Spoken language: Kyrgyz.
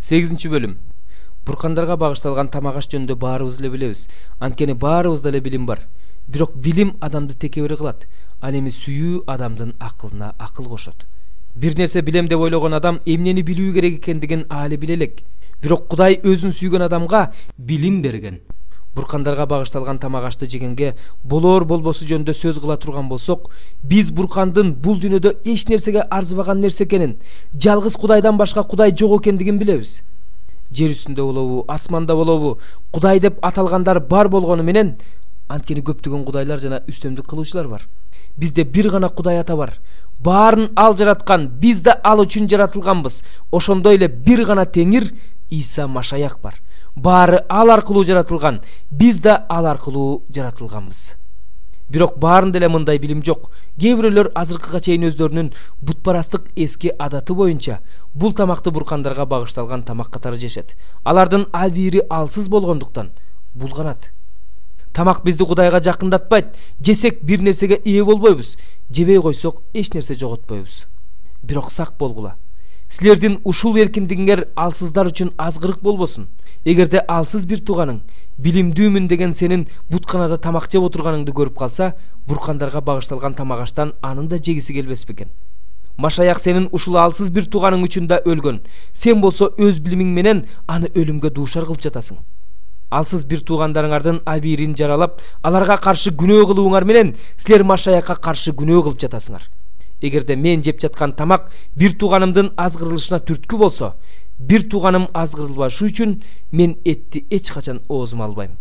8 бөлүм. Буркандарга багышталган тамак аш жөнүндө баарыбыз эле билебиз. Анткени баарыбызда эле билим бар. Бирок билим адамды текебер кылат. Ал эми сүйүү адамдын акылына акыл кошот. Бир нерсе билем деп ойлогон адам эмнени билүү керек экендигин али биле элек. Бирок Кудай өзүн сүйгөн адамга билим берген. Буркандарга багышталган тамак ашты жегенге болор болбосу жөнүндө сөз кыла турган болсок, биз Буркандын бул дүйнөдө эч нерсеге арзыбаган нерсе экенин, жалгыз Кудайдан башка Кудай жок экендигин билебиз. Жер үстүндө болобу, асманда болобу, Кудай деп аталгандар бар болгону менен, анткени көптөгөн кудайлар жана үстөмдүк кылуучулар бар. Бизде бир гана Кудай ата бар. Баарын ал жараткан, биз да ал үчүн жаратылганбыз. Ошондой эле бир гана Теңир Иса Машаяк бар. Баары ал аркылуу жаратылган, биз да ал аркылуу жаратылганбыз. Бирок баарында эле мындай билим жок. Кээ бирөөлөр азыркыга чейин өздөрүнүн бутпарастык эски адаты боюнча бул тамакты буркандарга багышталган тамак катары жешет. Алардын абийири алсыз болгондуктан булганат. Тамак бизди Кудайга жакындатпайт. Жесек бир нерсеге ээ болбойбуз. Жебей койсок эч нерсе жоготпойбуз. Бирок сак болгула. Силердин ушул эркиндигиңер алсыздар үчүн азгырык болбосун. Эгерде алсыз бир тууганың билимдүүмүн деген сенин бутканада тамак жеп отурганыңды көрүп калса, буркандарга багышталган тамак аштан анын да жегиси келбес бекен. Машаяк сенин ушул алсыз бир тууганың үчүн да өлгөн. Сен болсо өз билимиң менен аны өлүмгө дуушар кылып жатасың. Алсыз бир туугандарыңардын абийирин жаралап, аларга каршы күнөө кылууңар менен силер Машаякка каршы күнөө кылып жатасыңар. Эгерде мен жеп жаткан тамак бир тууганымдын азгырылышына түрткү болсо, бир тууганым азгырылбашы үчүн мен этти эч качан оозума албайм.